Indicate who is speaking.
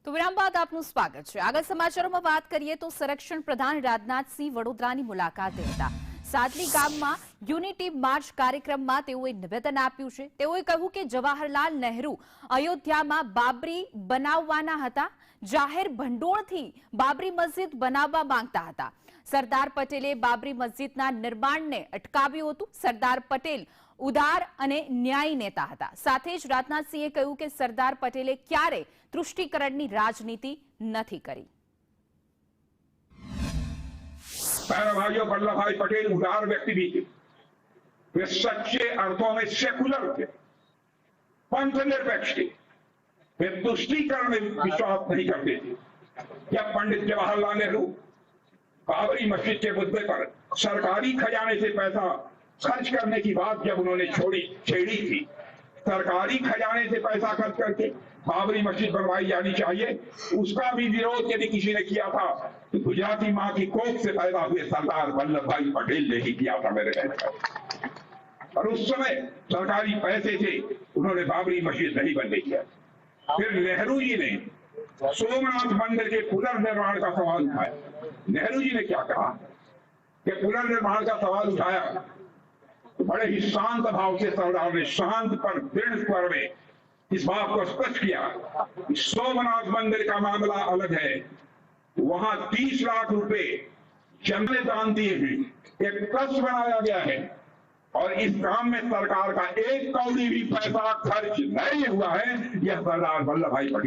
Speaker 1: તો વિરામ બાદ આપનું સ્વાગત છે। આગળ સમાચારોમાં વાત કરીએ તો સંરક્ષણ પ્રધાન રાજનાથસિંહ વડોદરાની મુલાકાતે હતા। સાદલી ગામમાં યુનિટી માર્ચ કાર્યક્રમમાં તેઓએ નિવેદન આપ્યું છે। તેઓએ કહ્યું કે જવાહરલાલ નહેરુ અયોધ્યામાં બાબરી બનાવવાના હતા, જાહેર ભંડોળથી બાબરી મસ્જિદ બનાવવા માંગતા હતા। સરદાર પટેલે બાબરી મસ્જિદના નિર્માણને અટકાવ્યું હતું। સરદાર પટેલ ઉદાર અને ન્યાયી નેતા હતા। સાથે જ રાજનાથસિંહે કહ્યું કે સરદાર પટેલે ક્યારે તૃષ્ટિકરણની રાજનીતિ નથી કરી।
Speaker 2: मेरे भाइयों, वल्लभ भाई पटेल उदार व्यक्ति भी थे। वे सच्चे अर्थों में सेकुलर थे, पंथ निरपेक्ष थे। वे तुष्टीकरण में विश्वास नहीं करते थे। जब पंडित जवाहरलाल नेहरू बाबरी मस्जिद के मुद्दे पर सरकारी खजाने से पैसा खर्च करने की बात जब उन्होंने छेड़ी थी, सरकारी खजाने से पैसा खर्च करके बाबरी मस्जिद बनवाई जानी चाहिए, उसका भी विरोध यदि किसी ने किया था तो गुजराती मां की कोख से पैदा हुए सरदार वल्लभ भाई पटेल ने ही किया था मेरे कहने पर। और उस समय सरकारी पैसे से उन्होंने बाबरी मस्जिद नहीं बनने किया। फिर नेहरू जी ने सोमनाथ मंदिर के पुनर्निर्माण का सवाल उठाया। नेहरू जी ने क्या कहा कि पुनर्निर्माण का सवाल उठाया तो बड़े ही शांत भाव से सरदार ने शांत पर दृढ़ स्वर में इस बात को स्पष्ट किया कि सोमनाथ मंदिर का मामला अलग है, वहां 30 लाख रुपए जनता ने दान दिए हैं, एक ट्रस्ट बनाया गया है और इस काम में सरकार का एक कौड़ी भी पैसा खर्च नहीं हुआ है। यह सरदार वल्लभ भाई पटेल